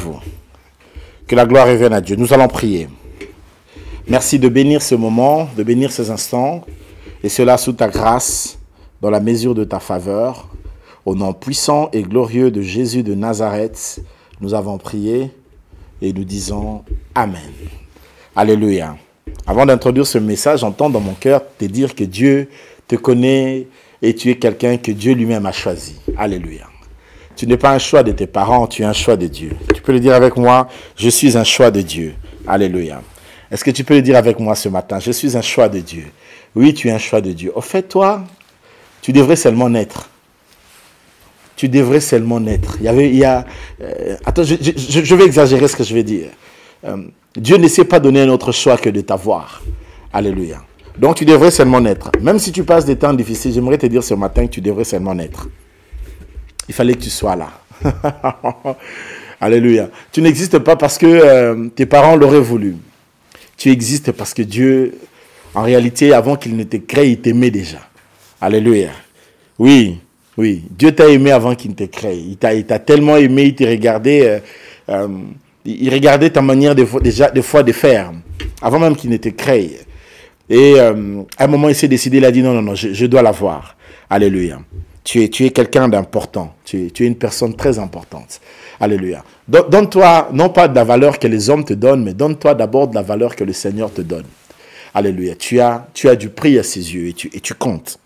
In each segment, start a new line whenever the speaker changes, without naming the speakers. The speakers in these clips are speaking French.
vous. Que la gloire revienne à Dieu. Nous allons prier. Merci de bénir ce moment, de bénir ces instants, et cela sous ta grâce, dans la mesure de ta faveur. Au nom puissant et glorieux de Jésus de Nazareth, nous avons prié et nous disons Amen. Alléluia. Avant d'introduire ce message, j'entends dans mon cœur te dire que Dieu te connaît et tu es quelqu'un que Dieu lui-même a choisi. Alléluia. Tu n'es pas un choix de tes parents, tu es un choix de Dieu. Tu peux le dire avec moi, je suis un choix de Dieu. Alléluia. Est-ce que tu peux le dire avec moi ce matin, je suis un choix de Dieu. Oui, tu es un choix de Dieu. Au fait, toi, tu devrais seulement naître. Tu devrais seulement naître. Attends, je vais exagérer ce que je vais dire. Dieu ne s'est pas donné un autre choix que de t'avoir. Alléluia. Donc, tu devrais seulement naître. Même si tu passes des temps difficiles, j'aimerais te dire ce matin que tu devrais seulement naître. Il fallait que tu sois là. Alléluia. Tu n'existes pas parce que tes parents l'auraient voulu. Tu existes parce que Dieu, en réalité, avant qu'il ne te crée, il t'aimait déjà. Alléluia. Oui, oui. Dieu t'a aimé avant qu'il ne te crée. Il t'a tellement aimé, il t'a regardé. Il regardait ta manière des fois de faire, avant même qu'il ne te crée. Et à un moment, il s'est décidé, il a dit non, je dois l'avoir. Alléluia. Tu es quelqu'un d'important. Tu es une personne très importante. Alléluia. Donne-toi, non pas de la valeur que les hommes te donnent, mais donne-toi d'abord de la valeur que le Seigneur te donne. Alléluia. Tu as du prix à ses yeux et tu comptes.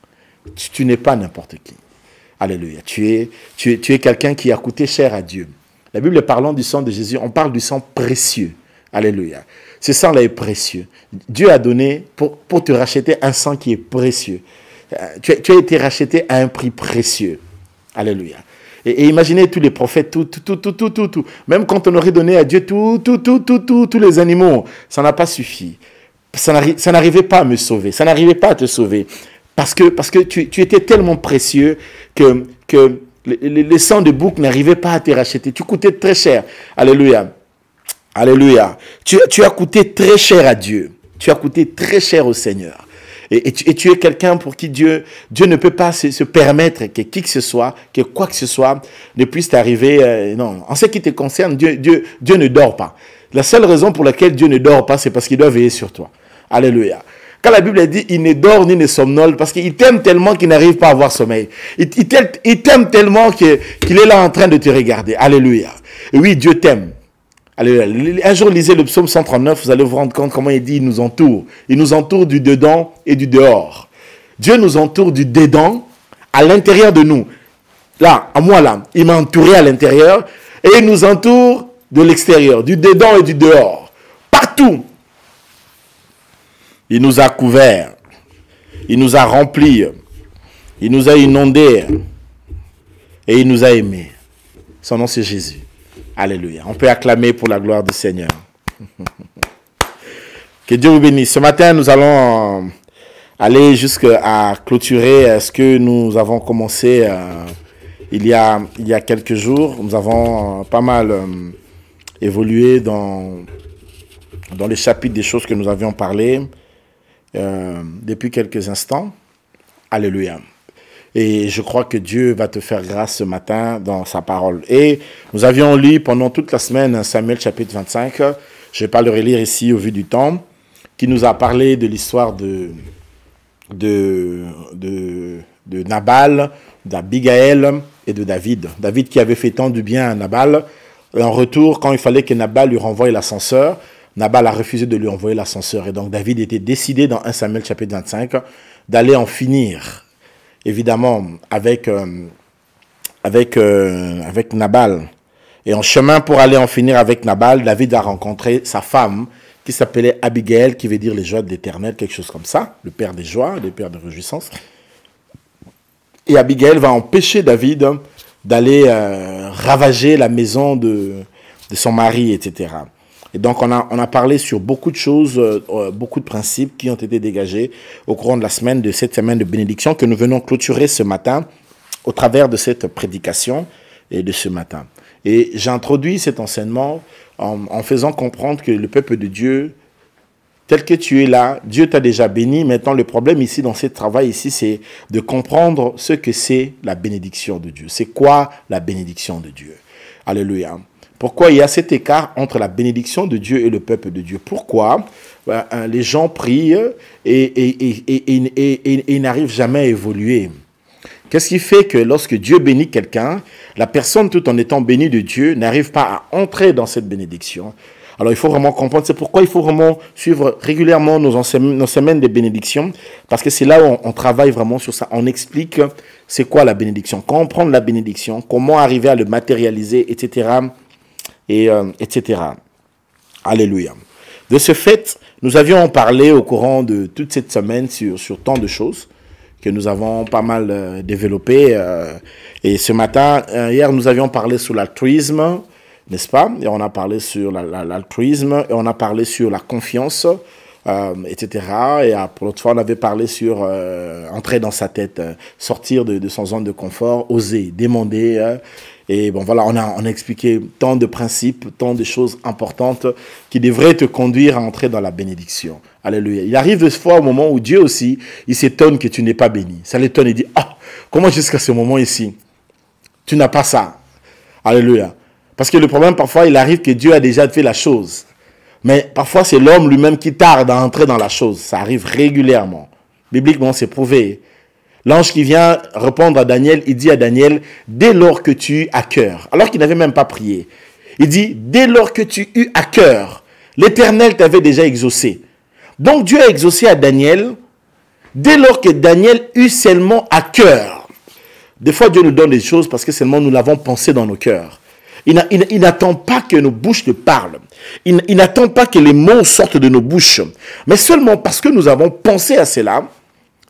Tu n'es pas n'importe qui. Alléluia. Tu es quelqu'un qui a coûté cher à Dieu. La Bible parlant du sang de Jésus, on parle du sang précieux. Alléluia. Ce sang-là est précieux. Dieu a donné pour te racheter un sang qui est précieux. Tu as été racheté à un prix précieux. Alléluia. Et imaginez tous les prophètes, tout. Même quand on aurait donné à Dieu tous les animaux, ça n'a pas suffi. Ça n'arrivait pas à me sauver. Ça n'arrivait pas à te sauver. Parce que tu étais tellement précieux que les sangs de bouc n'arrivaient pas à te racheter. Tu coûtais très cher. Alléluia. Alléluia. Tu as coûté très cher à Dieu. Tu as coûté très cher au Seigneur. Et tu es quelqu'un pour qui Dieu ne peut pas se permettre que qui que ce soit, que quoi que ce soit ne puisse t'arriver. Non, en ce qui te concerne, Dieu ne dort pas. La seule raison pour laquelle Dieu ne dort pas, c'est parce qu'il doit veiller sur toi. Alléluia. Quand la Bible dit, il ne dort ni ne somnole, parce qu'il t'aime tellement qu'il n'arrive pas à avoir sommeil. Il t'aime tellement qu'il est là en train de te regarder. Alléluia. Et oui, Dieu t'aime. Alléluia. Un jour, lisez le psaume 139, vous allez vous rendre compte comment il dit, il nous entoure. Il nous entoure du dedans et du dehors. Dieu nous entoure du dedans à l'intérieur de nous. Là, à moi là, il m'a entouré à l'intérieur et il nous entoure de l'extérieur, du dedans et du dehors. Partout. Il nous a couverts. Il nous a remplis. Il nous a inondés. Et il nous a aimés. Son nom c'est Jésus. Alléluia. On peut acclamer pour la gloire du Seigneur. Que Dieu vous bénisse. Ce matin, nous allons aller jusqu'à clôturer ce que nous avons commencé il y a quelques jours. Nous avons pas mal évolué dans les chapitres des choses que nous avions parlé depuis quelques instants. Alléluia. Et je crois que Dieu va te faire grâce ce matin dans sa parole. Et nous avions lu pendant toute la semaine Samuel chapitre 25. Je ne vais pas le relire ici au vu du temps. Qui nous a parlé de l'histoire de Nabal, d'Abigaël et de David. David qui avait fait tant du bien à Nabal. Et en retour, quand il fallait que Nabal lui renvoie l'ascenseur, Nabal a refusé de lui envoyer l'ascenseur. Et donc David était décidé dans 1 Samuel chapitre 25 d'aller en finir. Évidemment, avec Nabal. Et en chemin pour aller en finir avec Nabal, David a rencontré sa femme qui s'appelait Abigaël, qui veut dire les joies de l'Éternel, quelque chose comme ça, le père des joies, le père de réjouissance. Et Abigaël va empêcher David d'aller ravager la maison de son mari, etc. Et donc, on a parlé sur beaucoup de choses, beaucoup de principes qui ont été dégagés au cours de la semaine, de cette semaine de bénédiction que nous venons clôturer ce matin au travers de cette prédication et de ce matin. Et j'ai introduit cet enseignement en faisant comprendre que le peuple de Dieu, tel que tu es là, Dieu t'a déjà béni. Maintenant, le problème ici, dans ce travail ici, c'est de comprendre ce que c'est la bénédiction de Dieu. C'est quoi la bénédiction de Dieu? Alléluia. Pourquoi il y a cet écart entre la bénédiction de Dieu et le peuple de Dieu? Pourquoi les gens prient et ils n'arrivent jamais à évoluer? Qu'est-ce qui fait que lorsque Dieu bénit quelqu'un, la personne, tout en étant bénie de Dieu, n'arrive pas à entrer dans cette bénédiction? Alors, il faut vraiment comprendre, c'est pourquoi il faut vraiment suivre régulièrement nos semaines de bénédiction, parce que c'est là où on travaille vraiment sur ça. On explique c'est quoi la bénédiction, comprendre la bénédiction, comment arriver à le matérialiser, etc. etc. Alléluia. De ce fait, nous avions parlé au courant de toute cette semaine sur tant de choses que nous avons pas mal développées. Et ce matin, hier, nous avions parlé sur l'altruisme, n'est-ce pas? Et on a parlé sur l'altruisme, et on a parlé sur la confiance, etc. Et pour l'autre fois, on avait parlé sur entrer dans sa tête, sortir de son zone de confort, oser, demander. Et bon, voilà, on a expliqué tant de principes, tant de choses importantes qui devraient te conduire à entrer dans la bénédiction. Alléluia. Il arrive des fois au moment où Dieu aussi, il s'étonne que tu n'es pas béni. Ça l'étonne, il dit, ah, comment jusqu'à ce moment ici, tu n'as pas ça? Alléluia. Parce que le problème, parfois, il arrive que Dieu a déjà fait la chose. Mais parfois, c'est l'homme lui-même qui tarde à entrer dans la chose. Ça arrive régulièrement. Bibliquement, c'est prouvé. L'ange qui vient répondre à Daniel, il dit à Daniel, dès lors que tu eus à cœur, alors qu'il n'avait même pas prié, il dit, dès lors que tu eus à cœur, l'Éternel t'avait déjà exaucé. Donc Dieu a exaucé à Daniel, dès lors que Daniel eut seulement à cœur. Des fois, Dieu nous donne des choses parce que seulement nous l'avons pensé dans nos cœurs. Il n'attend pas que nos bouches le parlent. Il n'attend pas que les mots sortent de nos bouches. Mais seulement parce que nous avons pensé à cela,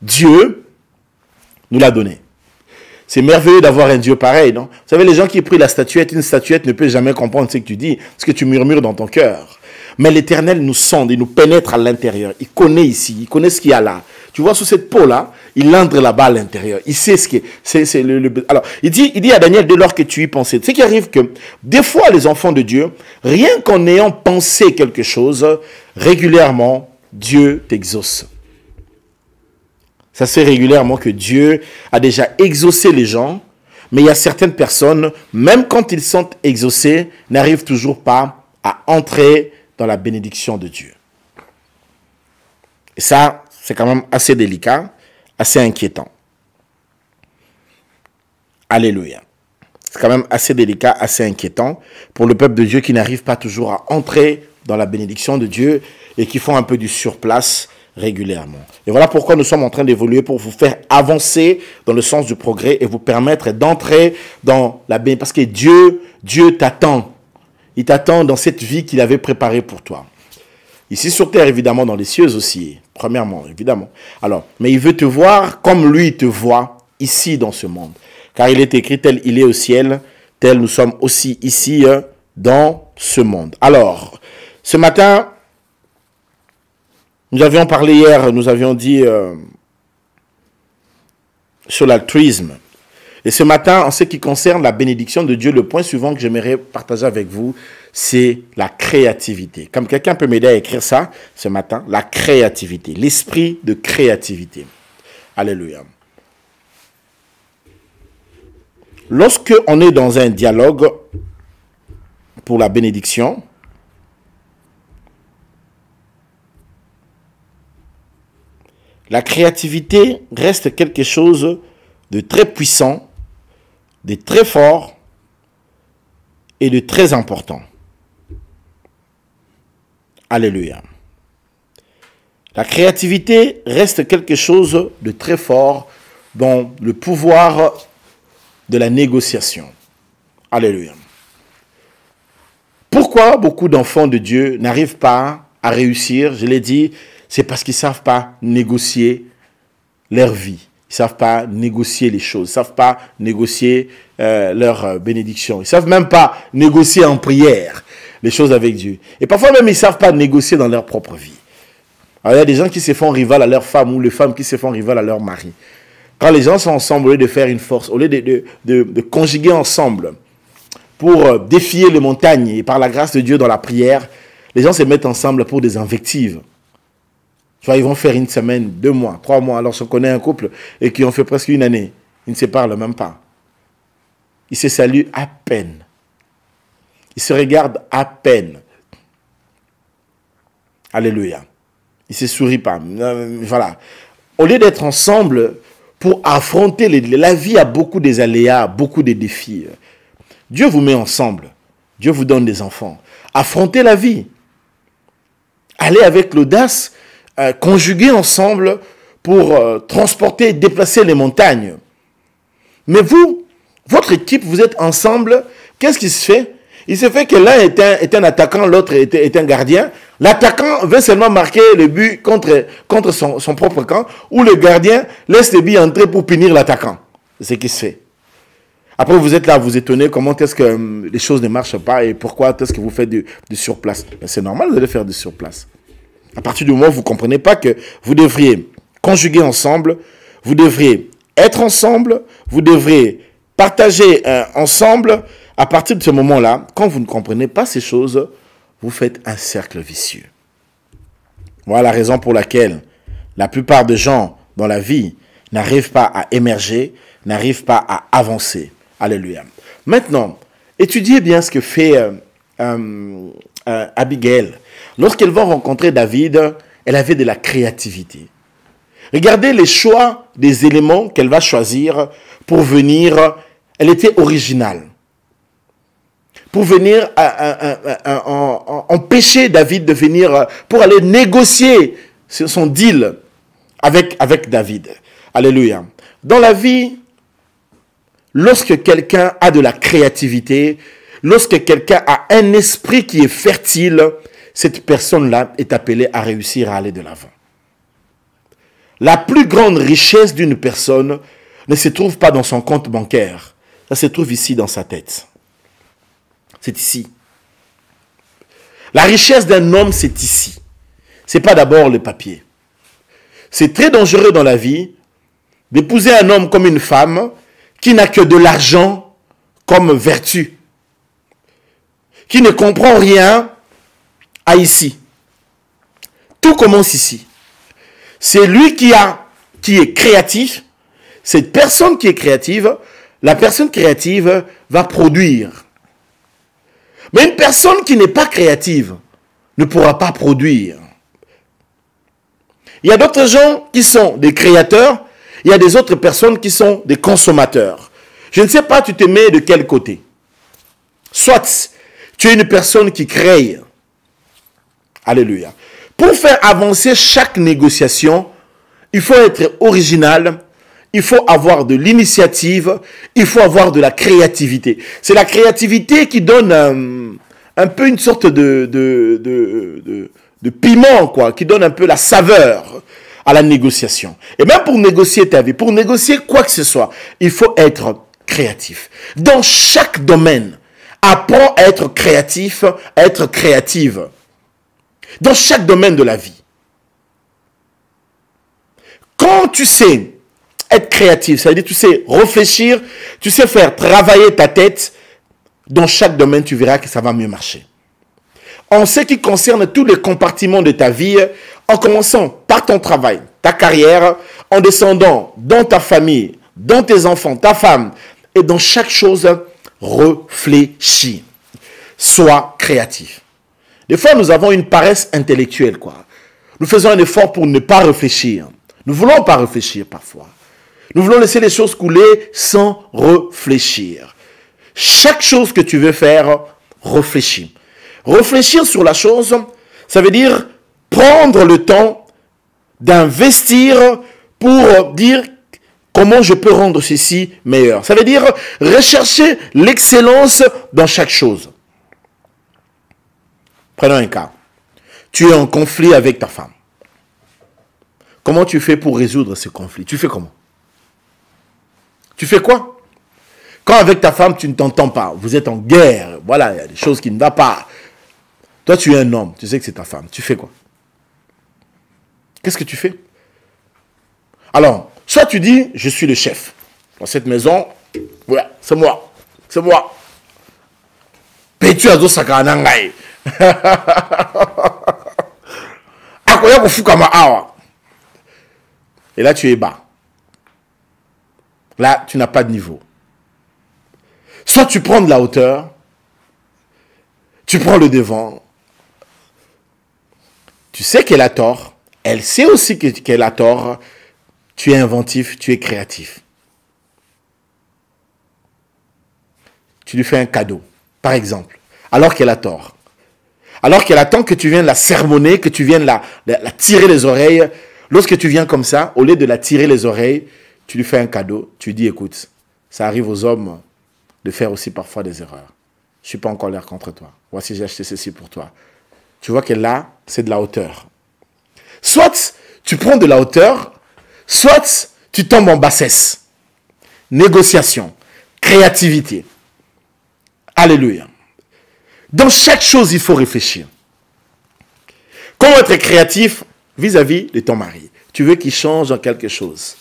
Dieu nous l'a donné. C'est merveilleux d'avoir un Dieu pareil, non? Vous savez, les gens qui prient la statuette, une statuette ne peut jamais comprendre ce que tu dis, ce que tu murmures dans ton cœur. Mais l'Éternel nous sonde, il nous pénètre à l'intérieur. Il connaît ici, il connaît ce qu'il y a là. Tu vois, sous cette peau-là, il entre là-bas à l'intérieur. Il sait ce qui est... Alors, il dit à Daniel, dès lors que tu y pensais. Tu sais qu'il arrive que, des fois, les enfants de Dieu, rien qu'en ayant pensé quelque chose, régulièrement, Dieu t'exauce. Ça se fait régulièrement que Dieu a déjà exaucé les gens, mais il y a certaines personnes, même quand ils sont exaucés, n'arrivent toujours pas à entrer dans la bénédiction de Dieu. Et ça, c'est quand même assez délicat, assez inquiétant. Alléluia. C'est quand même assez délicat, assez inquiétant pour le peuple de Dieu qui n'arrive pas toujours à entrer dans la bénédiction de Dieu et qui font un peu du surplace régulièrement. Et voilà pourquoi nous sommes en train d'évoluer pour vous faire avancer dans le sens du progrès et vous permettre d'entrer dans la bénédiction. Parce que Dieu t'attend. Il t'attend dans cette vie qu'il avait préparée pour toi. Ici sur terre, évidemment, dans les cieux aussi. Premièrement, évidemment. Alors, mais il veut te voir comme lui te voit ici dans ce monde. Car il est écrit, tel il est au ciel, tel nous sommes aussi ici dans ce monde. Alors, ce matin, nous avions parlé hier, nous avions dit sur l'altruisme. Et ce matin, en ce qui concerne la bénédiction de Dieu, le point suivant que j'aimerais partager avec vous, c'est la créativité. Comme quelqu'un peut m'aider à écrire ça ce matin, la créativité, l'esprit de créativité. Alléluia. Lorsque on est dans un dialogue pour la bénédiction, la créativité reste quelque chose de très puissant, de très fort et de très important. Alléluia. La créativité reste quelque chose de très fort dans le pouvoir de la négociation. Alléluia. Pourquoi beaucoup d'enfants de Dieu n'arrivent pas à réussir? Je l'ai dit, c'est parce qu'ils ne savent pas négocier leur vie. Ils ne savent pas négocier les choses. Ils ne savent pas négocier leur bénédiction. Ils ne savent même pas négocier en prière les choses avec Dieu. Et parfois même, ils ne savent pas négocier dans leur propre vie. Alors, il y a des gens qui se font rival à leur femme ou les femmes qui se font rival à leur mari. Quand les gens sont ensemble, au lieu de faire une force, au lieu de conjuguer ensemble pour défier les montagnes et par la grâce de Dieu dans la prière, les gens se mettent ensemble pour des invectives. Tu vois, ils vont faire une semaine, 2 mois, 3 mois. Alors, je connais un couple et qui ont fait presque une année. Ils ne se parlent même pas. Ils se saluent à peine. Ils se regardent à peine. Alléluia. Ils ne se sourient pas. Voilà. Au lieu d'être ensemble pour affronter la vie a beaucoup des aléas, beaucoup de défis. Dieu vous met ensemble. Dieu vous donne des enfants. Affrontez la vie. Allez avec l'audace, conjuguer ensemble pour transporter et déplacer les montagnes. Mais vous, votre équipe, vous êtes ensemble. Qu'est-ce qui se fait? Il se fait que l'un est un attaquant, l'autre est un gardien. L'attaquant veut seulement marquer le but contre son propre camp, ou le gardien laisse le but entrer pour punir l'attaquant. C'est ce qui se fait. Après, vous êtes là, vous étonnez comment est-ce que les choses ne marchent pas et pourquoi est-ce que vous faites du surplace. C'est normal de faire du surplace. À partir du moment où vous ne comprenez pas que vous devriez conjuguer ensemble, vous devriez être ensemble, vous devriez partager ensemble. À partir de ce moment-là, quand vous ne comprenez pas ces choses, vous faites un cercle vicieux. Voilà la raison pour laquelle la plupart des gens dans la vie n'arrivent pas à émerger, n'arrivent pas à avancer. Alléluia. Maintenant, étudiez bien ce que fait Abigail. Lorsqu'elle va rencontrer David, elle avait de la créativité. Regardez les choix des éléments qu'elle va choisir pour venir. Elle était originale. Pour venir empêcher David de venir, pour aller négocier son deal avec David. Alléluia. Dans la vie, lorsque quelqu'un a de la créativité, lorsque quelqu'un a un esprit qui est fertile, cette personne-là est appelée à réussir à aller de l'avant. La plus grande richesse d'une personne ne se trouve pas dans son compte bancaire. Ça se trouve ici dans sa tête. C'est ici. La richesse d'un homme, c'est ici. Ce n'est pas d'abord le papier. C'est très dangereux dans la vie d'épouser un homme comme une femme qui n'a que de l'argent comme vertu, qui ne comprend rien à ici. Tout commence ici. C'est lui qui est créatif. Cette personne qui est créative, la personne créative va produire. Mais une personne qui n'est pas créative ne pourra pas produire. Il y a d'autres gens qui sont des créateurs, il y a des autres personnes qui sont des consommateurs. Je ne sais pas, tu te mets de quel côté. Soit tu es une personne qui crée. Alléluia. Pour faire avancer chaque négociation, il faut être original, il faut avoir de l'initiative, il faut avoir de la créativité. C'est la créativité qui donne un peu une sorte de piment, quoi, qui donne un peu la saveur à la négociation. Et même pour négocier ta vie, pour négocier quoi que ce soit, il faut être créatif. Dans chaque domaine, apprends à être créatif, à être créative. Dans chaque domaine de la vie. Quand tu sais être créatif, ça veut dire tu sais réfléchir, tu sais faire travailler ta tête, dans chaque domaine, tu verras que ça va mieux marcher. En ce qui concerne tous les compartiments de ta vie, en commençant par ton travail, ta carrière, en descendant dans ta famille, dans tes enfants, ta femme, et dans chaque chose, réfléchis. Sois créatif. Des fois, nous avons une paresse intellectuelle, quoi. Nous faisons un effort pour ne pas réfléchir. Nous ne voulons pas réfléchir parfois. Nous voulons laisser les choses couler sans réfléchir. Chaque chose que tu veux faire, réfléchis. Réfléchir sur la chose, ça veut dire prendre le temps d'investir pour dire comment je peux rendre ceci meilleur. Ça veut dire rechercher l'excellence dans chaque chose. Prenons un cas. Tu es en conflit avec ta femme. Comment tu fais pour résoudre ce conflit? Tu fais comment? Tu fais quoi? Quand avec ta femme, tu ne t'entends pas, vous êtes en guerre, voilà, il y a des choses qui ne vont pas. Toi, tu es un homme, tu sais que c'est ta femme. Tu fais quoi? Qu'est-ce que tu fais? Alors, soit tu dis, je suis le chef. Dans cette maison, voilà, c'est moi. C'est moi. Petu azo sakana ngai. Et là, tu es bas. Là, tu n'as pas de niveau. Soit tu prends de la hauteur Tu prends le devant. Tu sais qu'elle a tort. Elle sait aussi qu'elle a tort. Tu es inventif, tu es créatif. Tu lui fais un cadeau, par exemple, alors qu'elle a tort. Alors qu'elle attend que tu viennes la sermonner, que tu viennes la tirer les oreilles. Lorsque tu viens comme ça, au lieu de la tirer les oreilles, tu lui fais un cadeau. Tu lui dis, écoute, ça arrive aux hommes de faire aussi parfois des erreurs. Je ne suis pas en colère contre toi. Voici, j'ai acheté ceci pour toi. Tu vois que là, c'est de la hauteur. Soit tu prends de la hauteur, soit tu tombes en bassesse. Négociation, créativité. Alléluia. Dans chaque chose, il faut réfléchir. Comment être créatif vis-à-vis de ton mari? Tu veux qu'il change en quelque chose.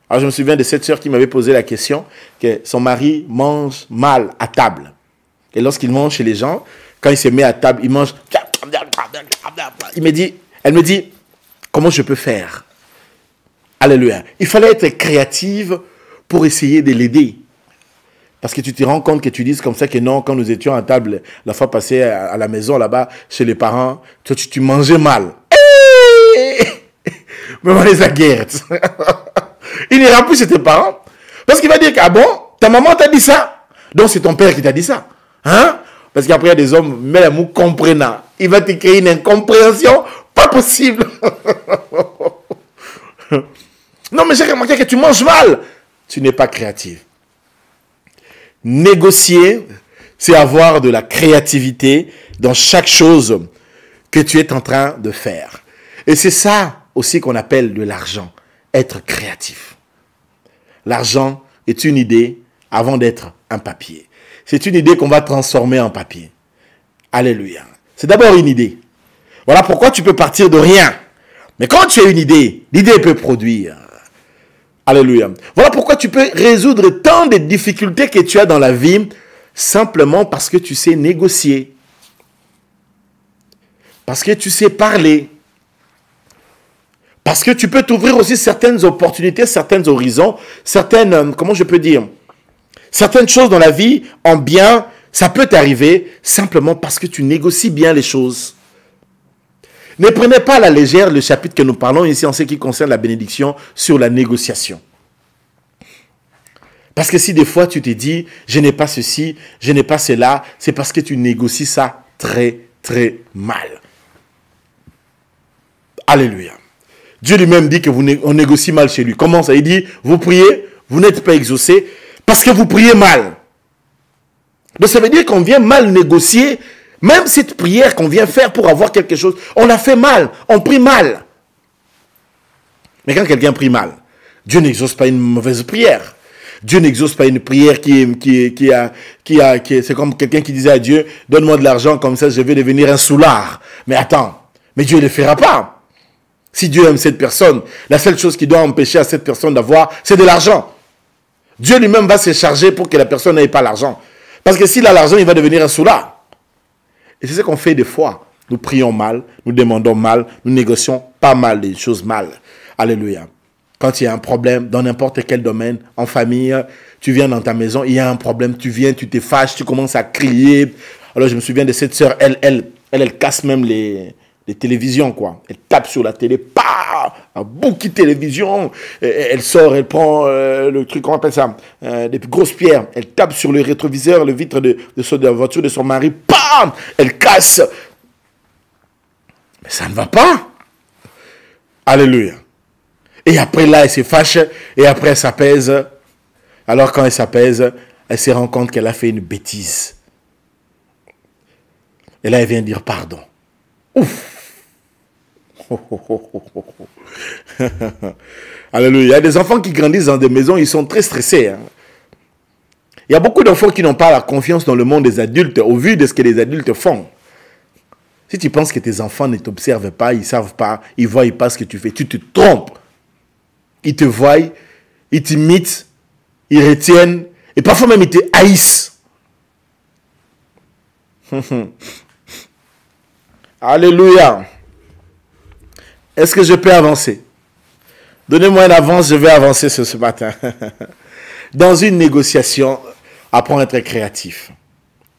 Alors, je me souviens de cette sœur qui m'avait posé la question que son mari mange mal à table. Et lorsqu'il mange chez les gens, quand il se met à table, il mange. Elle me dit, comment je peux faire? Alléluia. Il fallait être créative pour essayer de l'aider. Parce que tu te rends compte que tu dises comme ça que non, quand nous étions à table, la fois passée à la maison là-bas, chez les parents, toi tu mangeais mal. Mais on les a guerres. Il n'ira plus chez tes parents. Parce qu'il va dire que, ah bon, ta maman t'a dit ça. Donc c'est ton père qui t'a dit ça. Hein? Parce qu'après il y a des hommes, mais l'amour comprenant. Il va te créer une incompréhension pas possible. Non mais j'ai remarqué que tu manges mal. Tu n'es pas créatif. Négocier, c'est avoir de la créativité dans chaque chose que tu es en train de faire. Et c'est ça aussi qu'on appelle de l'argent, être créatif. L'argent est une idée avant d'être un papier. C'est une idée qu'on va transformer en papier. Alléluia. C'est d'abord une idée. Voilà pourquoi tu peux partir de rien. Mais quand tu as une idée, l'idée peut produire. Alléluia. Voilà pourquoi tu peux résoudre tant de difficultés que tu as dans la vie simplement parce que tu sais négocier. Parce que tu sais parler. Parce que tu peux t'ouvrir aussi certaines opportunités, certains horizons, certaines, comment je peux dire, certaines choses dans la vie en bien, ça peut t'arriver simplement parce que tu négocies bien les choses. Ne prenez pas à la légère le chapitre que nous parlons ici en ce qui concerne la bénédiction sur la négociation. Parce que si des fois tu te dis, je n'ai pas ceci, je n'ai pas cela, c'est parce que tu négocies ça très, très mal. Alléluia. Dieu lui-même dit qu'on négocie mal chez lui. Comment ça? Il dit, vous priez, vous n'êtes pas exaucé parce que vous priez mal. Donc ça veut dire qu'on vient mal négocier. Même cette prière qu'on vient faire pour avoir quelque chose, on la fait mal, on prie mal. Mais quand quelqu'un prie mal, Dieu n'exauce pas une mauvaise prière. Dieu n'exauce pas une prière c'est comme quelqu'un qui disait à Dieu, donne-moi de l'argent, comme ça je vais devenir un soulard. Mais attends, mais Dieu ne le fera pas. Si Dieu aime cette personne, la seule chose qui doit empêcher à cette personne d'avoir, c'est de l'argent. Dieu lui-même va se charger pour que la personne n'ait pas l'argent. Parce que s'il a l'argent, il va devenir un soulard. Et c'est ce qu'on fait des fois. Nous prions mal, nous demandons mal, nous négocions pas mal des choses mal. Alléluia. Quand il y a un problème dans n'importe quel domaine, en famille, tu viens dans ta maison, il y a un problème, tu viens, tu te fâches, tu commences à crier. Alors je me souviens de cette sœur, elle casse même les télévisions, quoi. Elle tape sur la télé, un bouquet de télévision. Elle sort, elle prend le truc, comment on appelle ça, des grosses pierres. Elle tape sur le rétroviseur, le vitre de la voiture de son mari. Elle casse. Mais ça ne va pas. Alléluia. Et après là, elle se fâche. Et après, elle s'apaise. Alors quand elle s'apaise, elle se rend compte qu'elle a fait une bêtise. Et là, elle vient dire pardon. Ouf. Alléluia. Il y a des enfants qui grandissent dans des maisons, ils sont très stressés. Hein. Il y a beaucoup d'enfants qui n'ont pas la confiance dans le monde des adultes au vu de ce que les adultes font. Si tu penses que tes enfants ne t'observent pas, ils ne savent pas, ils ne voient pas ce que tu fais, tu te trompes. Ils te voient, ils t'imitent, ils retiennent, et parfois même ils te haïssent. Alléluia. Est-ce que je peux avancer? Donnez-moi une avance, je vais avancer ce matin. Dans une négociation, apprends à être créatif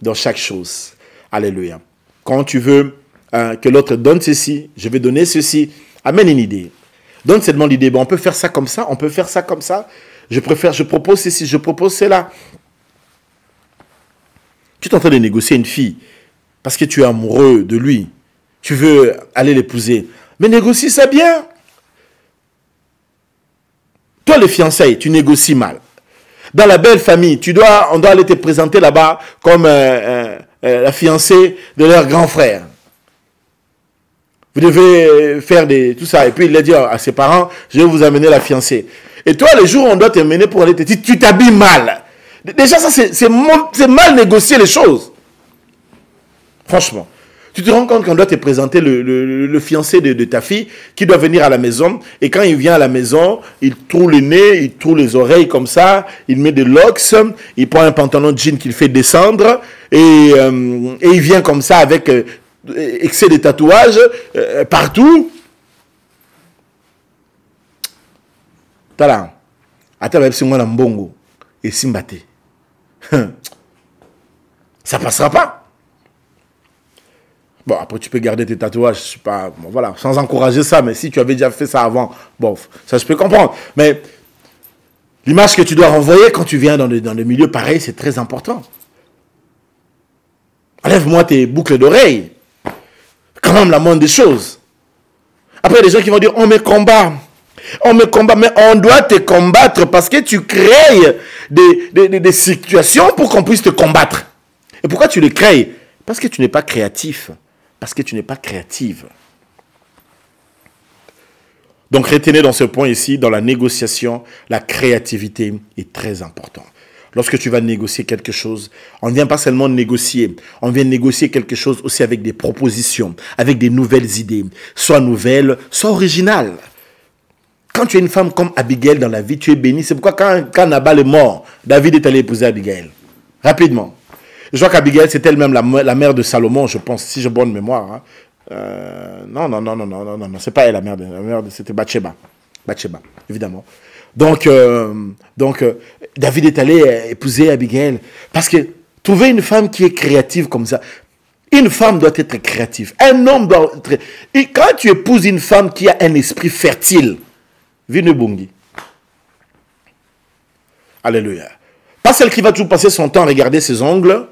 dans chaque chose. Alléluia. Quand tu veux que l'autre donne ceci, je vais donner ceci. Amène une idée. Donne seulement l'idée. Bon, on peut faire ça comme ça, on peut faire ça comme ça. Je propose ceci, je propose cela. Tu es en train de négocier une fille parce que tu es amoureux de lui. Tu veux aller l'épouser. Mais négocie ça bien. Toi, les fiançailles, tu négocies mal. Dans la belle famille, on doit aller te présenter là-bas comme la fiancée de leur grand frère. Vous devez faire tout ça. Et puis il a dit à ses parents, je vais vous amener la fiancée. Et toi, les jours où on doit te mener pour aller te dire, tu t'habilles mal. Déjà, ça, c'est mal négocier les choses. Franchement. Tu te rends compte qu'on doit te présenter le fiancé de ta fille qui doit venir à la maison. Et quand il vient à la maison, il troue le nez, il troue les oreilles comme ça, il met des locks, il prend un pantalon de jean qu'il fait descendre et il vient comme ça avec excès de tatouages partout. Tala, attends, même si moi la mbongo et simbate, ça passera pas. Bon, après, tu peux garder tes tatouages, je sais pas, bon, voilà, sans encourager ça, mais si tu avais déjà fait ça avant, bon, ça je peux comprendre. Mais l'image que tu dois renvoyer quand tu viens dans le milieu pareil, c'est très important. Enlève-moi tes boucles d'oreilles. Quand même la moindre des choses. Après, il y a des gens qui vont dire, on me combat, mais on doit te combattre parce que tu crées des situations pour qu'on puisse te combattre. Et pourquoi tu les crées? Parce que tu n'es pas créatif. Parce que tu n'es pas créative. Donc retenez dans ce point ici, dans la négociation, la créativité est très importante. Lorsque tu vas négocier quelque chose, on ne vient pas seulement négocier, on vient négocier quelque chose aussi avec des propositions, avec des nouvelles idées, soit nouvelles, soit originales. Quand tu es une femme comme Abigail dans la vie, tu es bénie. C'est pourquoi quand Nabal est mort, David est allé épouser Abigail. Rapidement. Je crois qu'Abigail, c'est elle-même la mère de Salomon, je pense, si j'ai bonne mémoire. Hein. Non, c'est pas elle la mère c'était Bathsheba. Bathsheba, évidemment. Donc, David est allé épouser Abigail. Parce que trouver une femme qui est créative comme ça, une femme doit être créative. Un homme doit être... Et quand tu épouses une femme qui a un esprit fertile, Vinebungi. Alléluia. Pas celle qui va toujours passer son temps à regarder ses ongles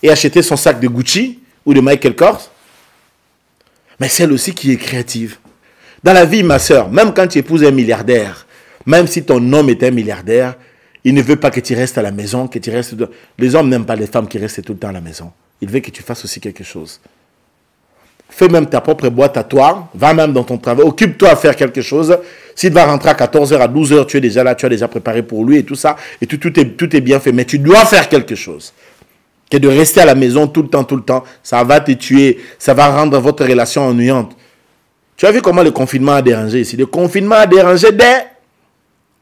et acheter son sac de Gucci ou de Michael Kors, mais celle aussi qui est créative. Dans la vie, ma soeur, même quand tu épouses un milliardaire, même si ton homme est un milliardaire, il ne veut pas que tu restes à la maison, que tu restes... Les hommes n'aiment pas les femmes qui restent tout le temps à la maison. Il veut que tu fasses aussi quelque chose. Fais même ta propre boîte à toi, va même dans ton travail, occupe-toi à faire quelque chose. S'il va rentrer à 14h, à 12h, tu es déjà là, tu as déjà préparé pour lui et tout ça, et tout est bien fait, mais tu dois faire quelque chose. Que de rester à la maison tout le temps, ça va te tuer, ça va rendre votre relation ennuyante. Tu as vu comment le confinement a dérangé ici? Le confinement a dérangé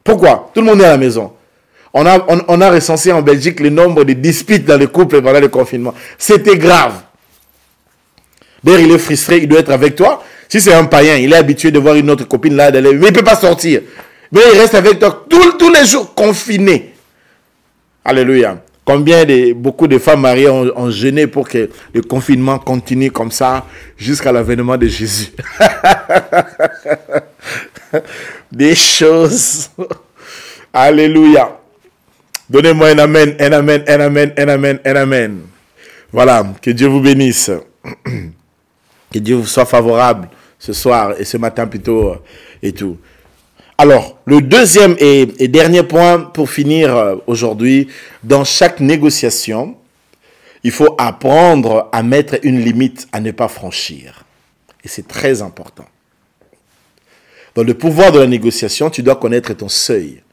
Pourquoi? Tout le monde est à la maison. On a recensé en Belgique le nombre de disputes dans les couples pendant le confinement. C'était grave. D'ailleurs, il est frustré, il doit être avec toi. Si c'est un païen, il est habitué de voir une autre copine là, mais il ne peut pas sortir. Mais il reste avec toi tous les jours confiné. Alléluia. Beaucoup de femmes mariées ont jeûné pour que le confinement continue comme ça jusqu'à l'avènement de Jésus. Des choses. Alléluia. Donnez-moi un amen, un amen, un amen, un amen, un amen. Voilà, que Dieu vous bénisse. Que Dieu vous soit favorable ce soir et ce matin plutôt et tout. Alors, le deuxième et dernier point pour finir aujourd'hui, dans chaque négociation, il faut apprendre à mettre une limite à ne pas franchir. Et c'est très important. Dans le pouvoir de la négociation, tu dois connaître ton seuil.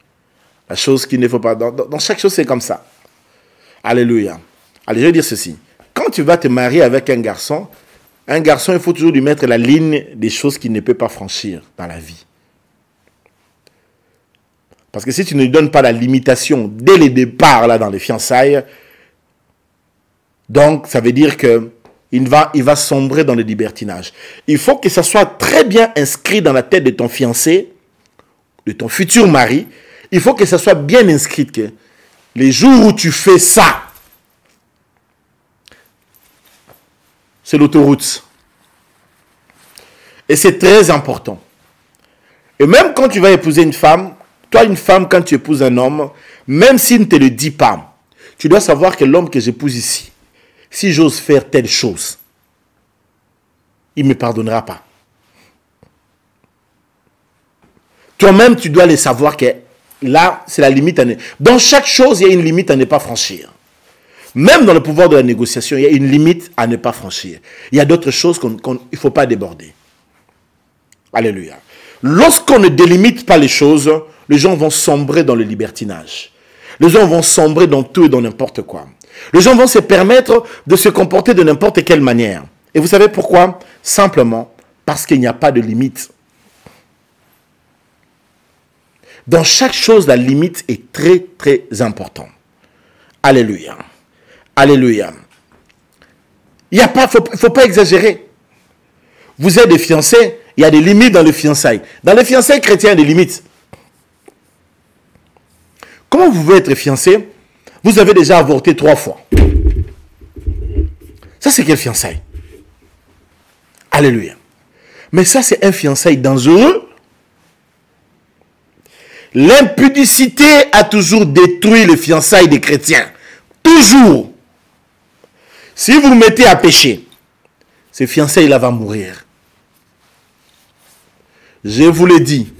La chose qu'il ne faut pas... Dans chaque chose, c'est comme ça. Alléluia. Allez, je vais dire ceci. Quand tu vas te marier avec un garçon, il faut toujours lui mettre la ligne des choses qu'il ne peut pas franchir dans la vie. Parce que si tu ne lui donnes pas la limitation dès le départ, là, dans les fiançailles, donc ça veut dire qu'il va sombrer dans le libertinage. Il faut que ça soit très bien inscrit dans la tête de ton fiancé, de ton futur mari. Il faut que ça soit bien inscrit que les jours où tu fais ça, c'est l'autoroute. Et c'est très important. Et même quand tu vas épouser une femme, toi une femme, quand tu épouses un homme, même s'il ne te le dit pas, tu dois savoir que l'homme que j'épouse ici, si j'ose faire telle chose, il ne me pardonnera pas. Toi-même, tu dois le savoir que là, c'est la limite. Dans chaque chose, il y a une limite à ne pas franchir. Même dans le pouvoir de la négociation, il y a une limite à ne pas franchir. Il y a d'autres choses qu'il ne faut pas déborder. Alléluia. Lorsqu'on ne délimite pas les choses, les gens vont sombrer dans le libertinage. Les gens vont sombrer dans tout et dans n'importe quoi. Les gens vont se permettre de se comporter de n'importe quelle manière. Et vous savez pourquoi? Simplement parce qu'il n'y a pas de limite. Dans chaque chose, la limite est très, très importante. Alléluia. Alléluia. Il ne faut pas exagérer. Vous êtes des fiancés, il y a des limites dans les fiançailles. Dans les fiançailles chrétiens, il y a des limites. Comment vous pouvez être fiancé? Vous avez déjà avorté 3 fois. Ça, c'est quelle fiançaille? Alléluia. Mais ça, c'est un fiançailles dangereux. L'impudicité a toujours détruit les fiançailles des chrétiens. Toujours. Si vous vous mettez à pécher, ce fiançailles-là va mourir. Je vous le dis.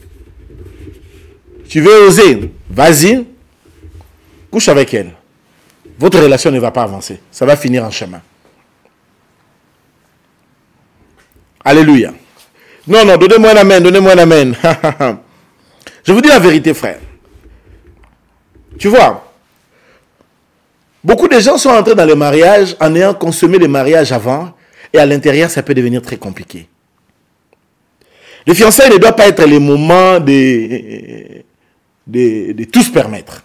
Tu veux oser? Vas-y. Couche avec elle. Votre relation ne va pas avancer. Ça va finir en chemin. Alléluia. Non, non, donnez-moi un amen, donnez-moi un amen. Je vous dis la vérité, frère. Tu vois, beaucoup de gens sont entrés dans le mariage en ayant consommé le mariage avant, et à l'intérieur, ça peut devenir très compliqué. Les fiançailles ne doivent pas être les moments de tout se permettre.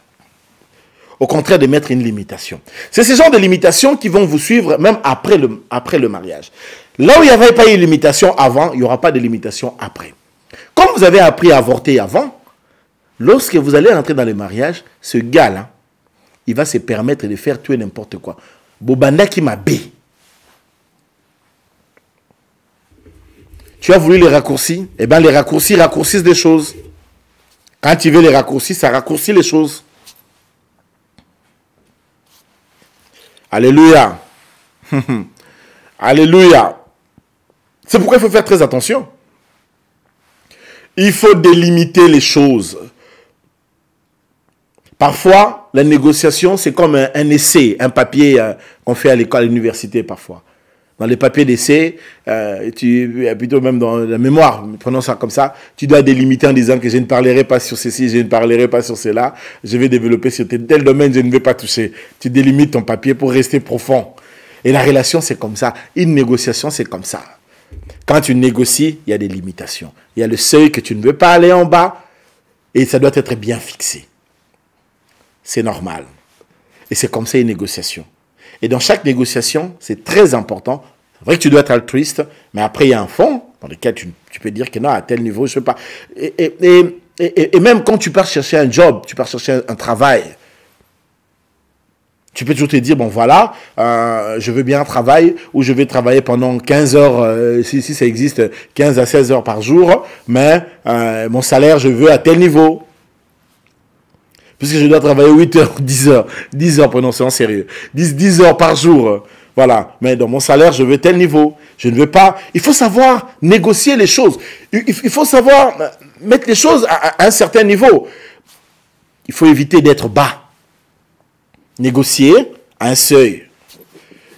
Au contraire, de mettre une limitation. C'est ce genre de limitations qui vont vous suivre même après le mariage. Là où il n'y avait pas eu de limitation avant, il n'y aura pas de limitation après. Comme vous avez appris à avorter avant, lorsque vous allez entrer dans le mariage, ce gars-là, il va se permettre de faire tout et n'importe quoi. Bobanda qui m'a bé. Tu as voulu les raccourcis? Eh bien, les raccourcis raccourcissent des choses. Quand tu veux les raccourcis, ça raccourcit les choses. Alléluia. Alléluia. C'est pourquoi il faut faire très attention. Il faut délimiter les choses. Parfois, la négociation, c'est comme un essai, un papier qu'on fait à l'école, à l'université parfois. Dans les papiers d'essai, plutôt même dans la mémoire, prenons ça comme ça, tu dois délimiter en disant que je ne parlerai pas sur ceci, je ne parlerai pas sur cela, je vais développer sur tel domaine, je ne vais pas toucher. Tu délimites ton papier pour rester profond. Et la relation, c'est comme ça. Une négociation, c'est comme ça. Quand tu négocies, il y a des limitations. Il y a le seuil que tu ne veux pas aller en bas et ça doit être bien fixé. C'est normal. Et c'est comme ça une négociation. Et dans chaque négociation, c'est très important. C'est vrai que tu dois être altruiste, mais après, il y a un fond dans lequel tu peux dire que non, à tel niveau, je ne sais pas. Et même quand tu pars chercher un job, tu pars chercher un travail, tu peux toujours te dire, bon voilà, je veux bien un travail où je vais travailler pendant 15 heures, si ça existe, 15 à 16 heures par jour, mais mon salaire, je veux à tel niveau. Puisque je dois travailler 8 heures, 10 heures, prenons ça en sérieux, 10 heures par jour, voilà. Mais dans mon salaire, je veux tel niveau. Je ne veux pas... Il faut savoir négocier les choses. Il faut savoir mettre les choses à un certain niveau. Il faut éviter d'être bas. Négocier à un seuil.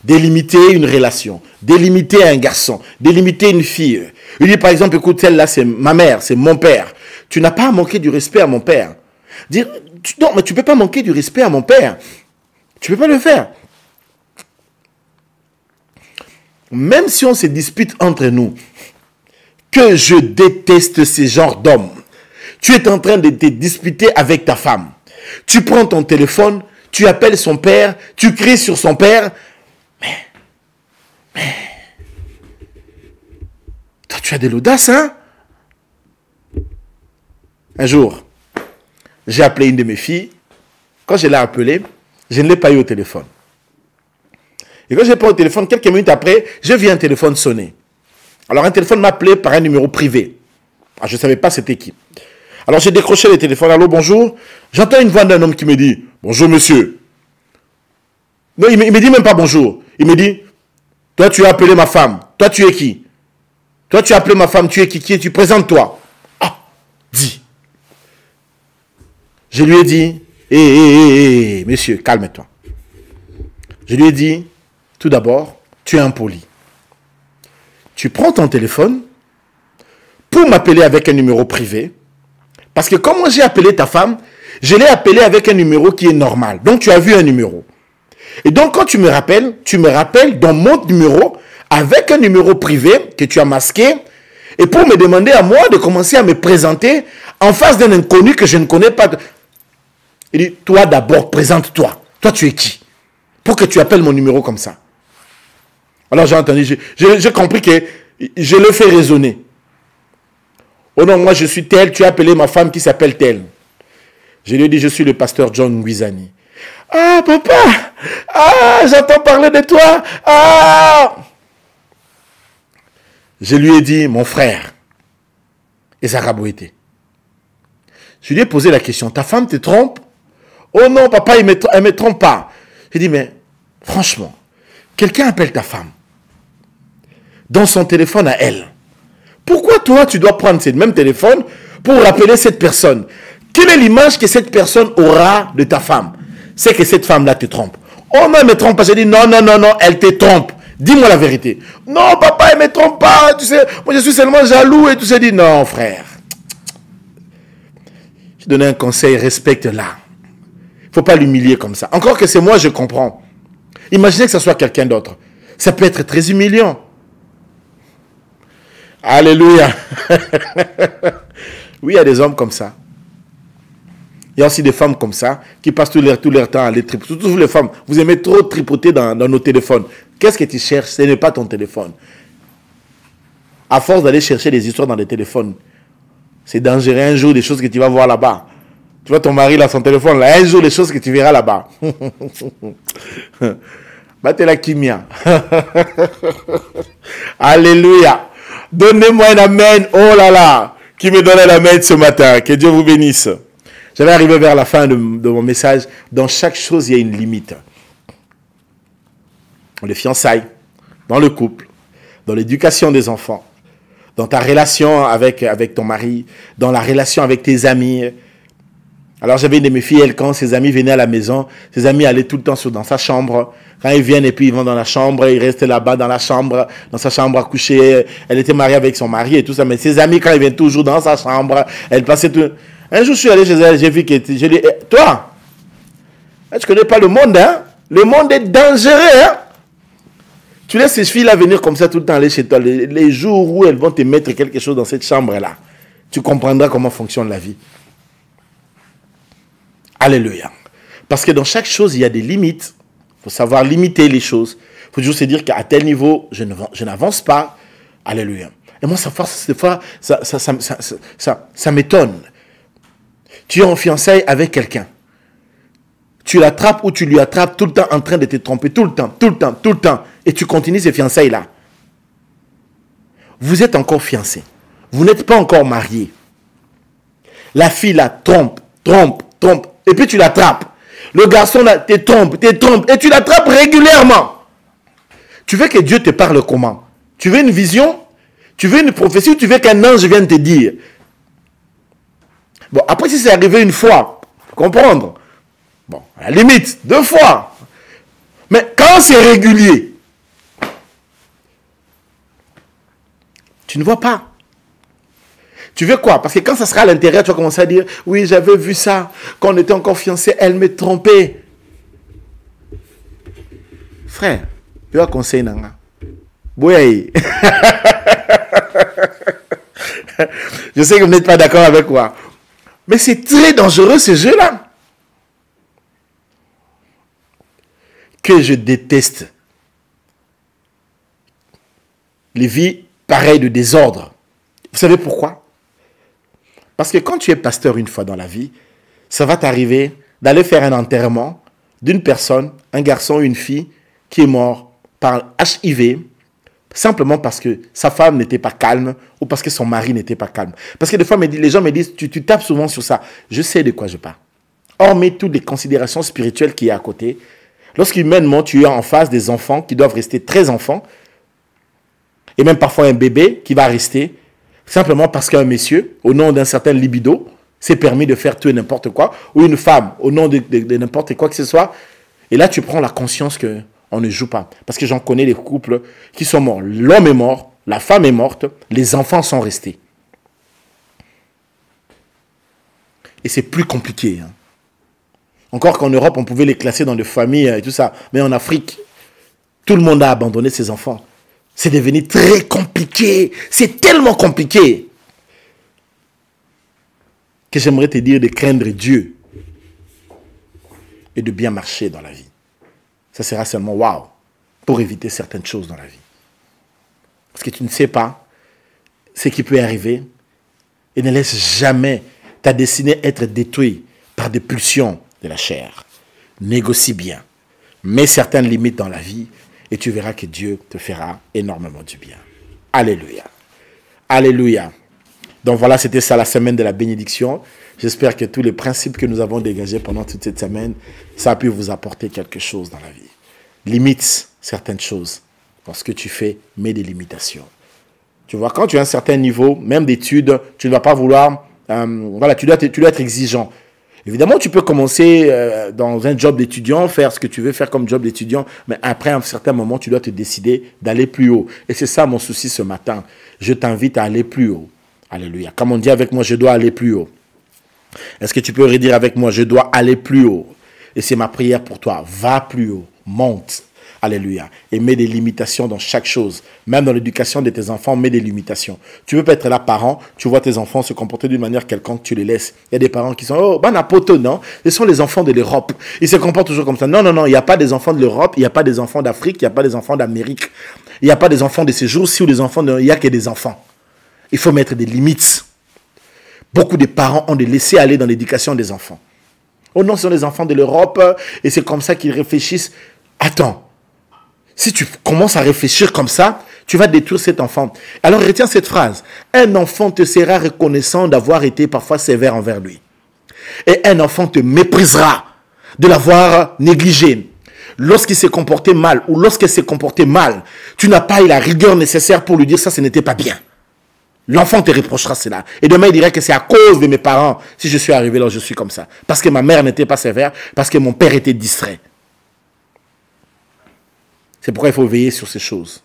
Délimiter une relation. Délimiter un garçon. Délimiter une fille. Il dit par exemple, écoute, celle-là, c'est ma mère, c'est mon père. Tu n'as pas à manquer du respect à mon père. Dire... Non, mais tu ne peux pas manquer du respect à mon père. Tu ne peux pas le faire. Même si on se dispute entre nous, que je déteste ce genre d'homme. Tu es en train de te disputer avec ta femme. Tu prends ton téléphone, tu appelles son père, tu cries sur son père. Mais, toi, tu as de l'audace, hein? Un jour, j'ai appelé une de mes filles. Quand je l'ai appelée, je ne l'ai pas eu au téléphone. Et quand j'ai pris au téléphone, quelques minutes après, je vis un téléphone sonner. Alors un téléphone m'a appelé par un numéro privé. Ah, je ne savais pas c'était qui. Alors j'ai décroché le téléphone. Allô, bonjour. J'entends une voix d'un homme qui me dit, bonjour monsieur. Non, il me dit même pas bonjour. Il me dit, toi tu as appelé ma femme. Toi tu es qui? Toi tu as appelé ma femme, tu es qui? Qui es-tu? Présente-toi. Ah, dis. Je lui ai dit, hé, monsieur, calme-toi. Je lui ai dit, tout d'abord, tu es impoli. Tu prends ton téléphone pour m'appeler avec un numéro privé. Parce que comme moi j'ai appelé ta femme, je l'ai appelé avec un numéro qui est normal. Donc tu as vu un numéro. Et donc quand tu me rappelles dans mon numéro avec un numéro privé que tu as masqué et pour me demander à moi de commencer à me présenter en face d'un inconnu que je ne connais pas. Il dit, toi d'abord, présente-toi. Toi tu es qui? Pour que tu appelles mon numéro comme ça. Alors j'ai entendu, j'ai compris que je le fais raisonner. Oh non, moi je suis tel, tu as appelé ma femme qui s'appelle tel. Je lui ai dit, je suis le pasteur John Nguizani. Ah papa, ah j'entends parler de toi, ah. Je lui ai dit, mon frère, Ezara Boété. Je lui ai posé la question, ta femme te trompe? Oh non papa, elle me trompe pas. J'ai dit, mais franchement, quelqu'un appelle ta femme dans son téléphone à elle. Pourquoi toi, tu dois prendre ce même téléphone pour rappeler cette personne? Quelle est l'image que cette personne aura de ta femme? C'est que cette femme-là te trompe. Oh non, elle me trompe pas. J'ai dit, non, elle te trompe. Dis-moi la vérité. Non, papa, elle me trompe pas. Tu sais, moi, je suis seulement jaloux et tout ça. Dit, non, frère. Je donne un conseil, respecte-la. Il ne faut pas l'humilier comme ça. Encore que c'est moi, je comprends. Imaginez que ce soit quelqu'un d'autre. Ça peut être très humiliant. Alléluia. Oui, il y a des hommes comme ça. Il y a aussi des femmes comme ça qui passent tout leur temps à les tripoter. Surtout les femmes, vous aimez trop tripoter dans nos téléphones. Qu'est-ce que tu cherches? Ce n'est pas ton téléphone. À force d'aller chercher des histoires dans les téléphones, c'est dangereux. Un jour, des choses que tu vas voir là-bas. Tu vois ton mari là, son téléphone là. Un jour, des choses que tu verras là-bas. Battez la kimia. Alléluia. Donnez-moi un amen. Oh là là. Qui me donne un amen ce matin? Que Dieu vous bénisse. J'avais arrivé vers la fin de mon message. Dans chaque chose, il y a une limite. Dans les fiançailles, dans le couple, dans l'éducation des enfants, dans ta relation avec ton mari, dans la relation avec tes amis. Alors j'avais une de mes filles, elle, quand ses amis venaient à la maison, ses amis allaient tout le temps dans sa chambre. Quand ils viennent et puis ils vont dans la chambre, ils restent là-bas dans la chambre, dans sa chambre à coucher. Elle était mariée avec son mari et tout ça. Mais ses amis, quand ils viennent toujours dans sa chambre, elle passait tout... Un jour, je suis allé chez elle, j'ai vu que... Je lui ai dit, toi, tu ne connais pas le monde, hein? Le monde est dangereux, hein? Tu laisses ces filles-là venir comme ça tout le temps aller chez toi. Les jours où elles vont te mettre quelque chose dans cette chambre-là, tu comprendras comment fonctionne la vie. Alléluia. Parce que dans chaque chose, il y a des limites. Il faut savoir limiter les choses. Il faut toujours se dire qu'à tel niveau, je n'avance pas. Alléluia. Et moi, des fois, ça m'étonne. Tu es en fiançailles avec quelqu'un. Tu l'attrapes ou tu lui attrapes tout le temps en train de te tromper. Tout le temps. Et tu continues ces fiançailles-là. Vous êtes encore fiancés. Vous n'êtes pas encore mariés. La fille la trompe. Et puis tu l'attrapes. Le garçon là, te trompe. Et tu l'attrapes régulièrement. Tu veux que Dieu te parle comment? Tu veux une vision? Tu veux une prophétie ou tu veux qu'un ange vienne te dire? Bon, après si c'est arrivé une fois, comprendre. Bon, à la limite, 2 fois. Mais quand c'est régulier, tu ne vois pas. Tu veux quoi? Parce que quand ça sera à l'intérieur, tu vas commencer à dire, oui, j'avais vu ça. Quand on était encore fiancés, elle me trompait. Frère, tu vas conseiller Nanga. Oui. Je sais que vous n'êtes pas d'accord avec moi. Mais c'est très dangereux ce jeu-là. Que je déteste. Les vies pareilles de désordre. Vous savez pourquoi? Parce que quand tu es pasteur une fois dans la vie, ça va t'arriver d'aller faire un enterrement d'une personne, un garçon, une fille, qui est mort par HIV, simplement parce que sa femme n'était pas calme ou parce que son mari n'était pas calme. Parce que des fois, les gens me disent, tu tapes souvent sur ça. Je sais de quoi je parle. Hormis toutes les considérations spirituelles qu'il y a à côté, lorsqu'humainement, tu es en face des enfants qui doivent rester très enfants, et même parfois un bébé qui va rester, simplement parce qu'un monsieur, au nom d'un certain libido, s'est permis de faire tout et n'importe quoi, ou une femme, au nom de n'importe quoi que ce soit, et là, tu prends la conscience qu'on ne joue pas. Parce que j'en connais des couples qui sont morts. L'homme est mort, la femme est morte, les enfants sont restés. Et c'est plus compliqué. Hein. Encore qu'en Europe, on pouvait les classer dans des familles et tout ça. Mais en Afrique, tout le monde a abandonné ses enfants. C'est devenu très compliqué. C'est tellement compliqué que j'aimerais te dire de craindre Dieu et de bien marcher dans la vie. Ça sera seulement waouh pour éviter certaines choses dans la vie. Parce que tu ne sais pas ce qui peut arriver et ne laisse jamais ta destinée être détruite par des pulsions de la chair. Négocie bien. Mets certaines limites dans la vie et tu verras que Dieu te fera énormément du bien. Alléluia. Alléluia. Donc voilà, c'était ça la semaine de la bénédiction. J'espère que tous les principes que nous avons dégagés pendant toute cette semaine, ça a pu vous apporter quelque chose dans la vie. Limite certaines choses. Lorsque tu fais, mets des limitations. Tu vois, quand tu as un certain niveau, même d'études, tu ne vas pas vouloir... voilà, tu dois être exigeant. Évidemment, tu peux commencer dans un job d'étudiant, faire ce que tu veux faire comme job d'étudiant, mais après un certain moment, tu dois te décider d'aller plus haut. Et c'est ça mon souci ce matin. Je t'invite à aller plus haut. Alléluia. Comme on dit avec moi, je dois aller plus haut. Est-ce que tu peux redire avec moi, je dois aller plus haut? Et c'est ma prière pour toi. Va plus haut. Monte. Alléluia. Et mets des limitations dans chaque chose. Même dans l'éducation de tes enfants, mets des limitations. Tu peux pas être là, parent, tu vois tes enfants se comporter d'une manière quelconque, tu les laisses. Il y a des parents qui sont, oh, banapoto, non. Ce sont les enfants de l'Europe. Ils se comportent toujours comme ça. Non, non, non, il n'y a pas des enfants de l'Europe, il n'y a pas des enfants d'Afrique, il n'y a pas des enfants d'Amérique. Il n'y a pas des enfants de ces jours-ci ou des enfants il n'y a que des enfants. Il faut mettre des limites. Beaucoup de parents ont de laisser aller dans l'éducation des enfants. Oh non, ce sont les enfants de l'Europe et c'est comme ça qu'ils réfléchissent. Attends, si tu commences à réfléchir comme ça, tu vas détruire cet enfant. Alors retiens cette phrase. Un enfant te sera reconnaissant d'avoir été parfois sévère envers lui. Et un enfant te méprisera de l'avoir négligé. Lorsqu'il s'est comporté mal ou lorsqu'elle s'est comportée mal, tu n'as pas eu la rigueur nécessaire pour lui dire ça, ce n'était pas bien. L'enfant te reprochera cela. Et demain, il dirait que c'est à cause de mes parents si je suis arrivé là où je suis comme ça. Parce que ma mère n'était pas sévère, parce que mon père était distrait. C'est pourquoi il faut veiller sur ces choses.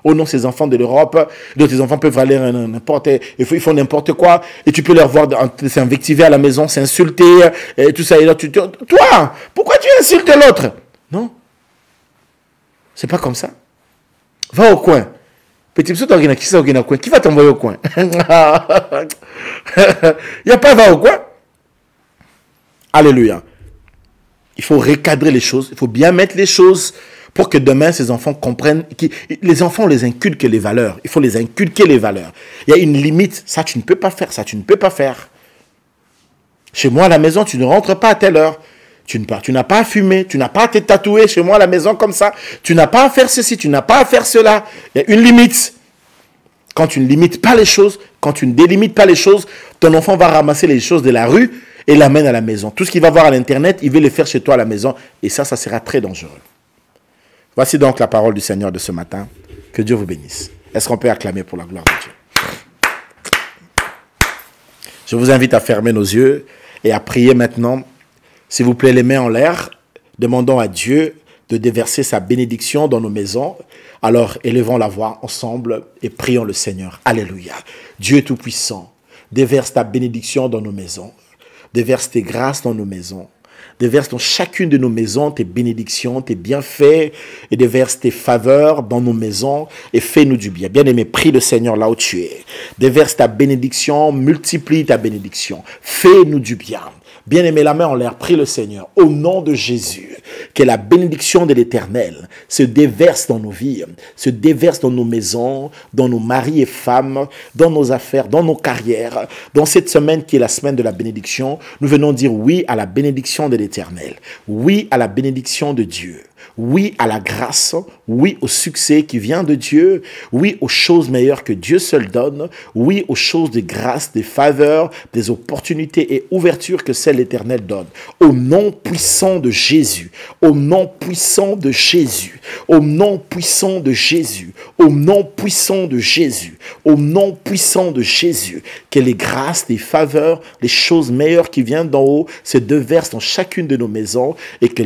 Oh non, ces enfants de l'Europe, tes enfants peuvent aller n'importe, ils font n'importe quoi, et tu peux leur voir s'invectiver à la maison, s'insulter, et tout ça. Et là, toi, pourquoi tu insultes l'autre? Non. C'est pas comme ça. Va au coin. Petit peu, qui va t'envoyer au coin? Il n'y a pas va au coin. Alléluia. Il faut recadrer les choses. Il faut bien mettre les choses pour que demain, ces enfants comprennent. Les enfants, on les inculque les valeurs. Il faut les inculquer les valeurs. Il y a une limite. Ça, tu ne peux pas faire. Ça, tu ne peux pas faire. Chez moi, à la maison, tu ne rentres pas à telle heure. Tu n'as pas à fumer, tu n'as pas à te tatouer chez moi à la maison comme ça. Tu n'as pas à faire ceci, tu n'as pas à faire cela. Il y a une limite. Quand tu ne limites pas les choses, quand tu ne délimites pas les choses, ton enfant va ramasser les choses de la rue et l'amène à la maison. Tout ce qu'il va voir à l'internet, il veut le faire chez toi à la maison. Et ça sera très dangereux. Voici donc la parole du Seigneur de ce matin. Que Dieu vous bénisse. Est-ce qu'on peut acclamer pour la gloire de Dieu? Je vous invite à fermer nos yeux et à prier maintenant. S'il vous plaît, les mains en l'air, demandons à Dieu de déverser sa bénédiction dans nos maisons. Alors, élevons la voix ensemble et prions le Seigneur. Alléluia. Dieu Tout-Puissant, déverse ta bénédiction dans nos maisons. Déverse tes grâces dans nos maisons. Déverse dans chacune de nos maisons tes bénédictions, tes bienfaits, et déverse tes faveurs dans nos maisons et fais-nous du bien. Bien-aimé, prie le Seigneur là où tu es. Déverse ta bénédiction, multiplie ta bénédiction. Fais-nous du bien. Bien-aimé, la main en l'air, prie le Seigneur, au nom de Jésus, que la bénédiction de l'Éternel se déverse dans nos vies, se déverse dans nos maisons, dans nos maris et femmes, dans nos affaires, dans nos carrières. Dans cette semaine qui est la semaine de la bénédiction, nous venons dire oui à la bénédiction de l'Éternel, oui à la bénédiction de Dieu. Oui à la grâce, oui au succès qui vient de Dieu, oui aux choses meilleures que Dieu seul donne, oui aux choses de grâce, des faveurs, des opportunités et ouvertures que celle l'Éternel donne. Au nom puissant de Jésus, au nom puissant de Jésus, au nom puissant de Jésus, au nom puissant de Jésus, au nom puissant de Jésus, que les grâces, les faveurs, les choses meilleures qui viennent d'en haut se déversent dans chacune de nos maisons et que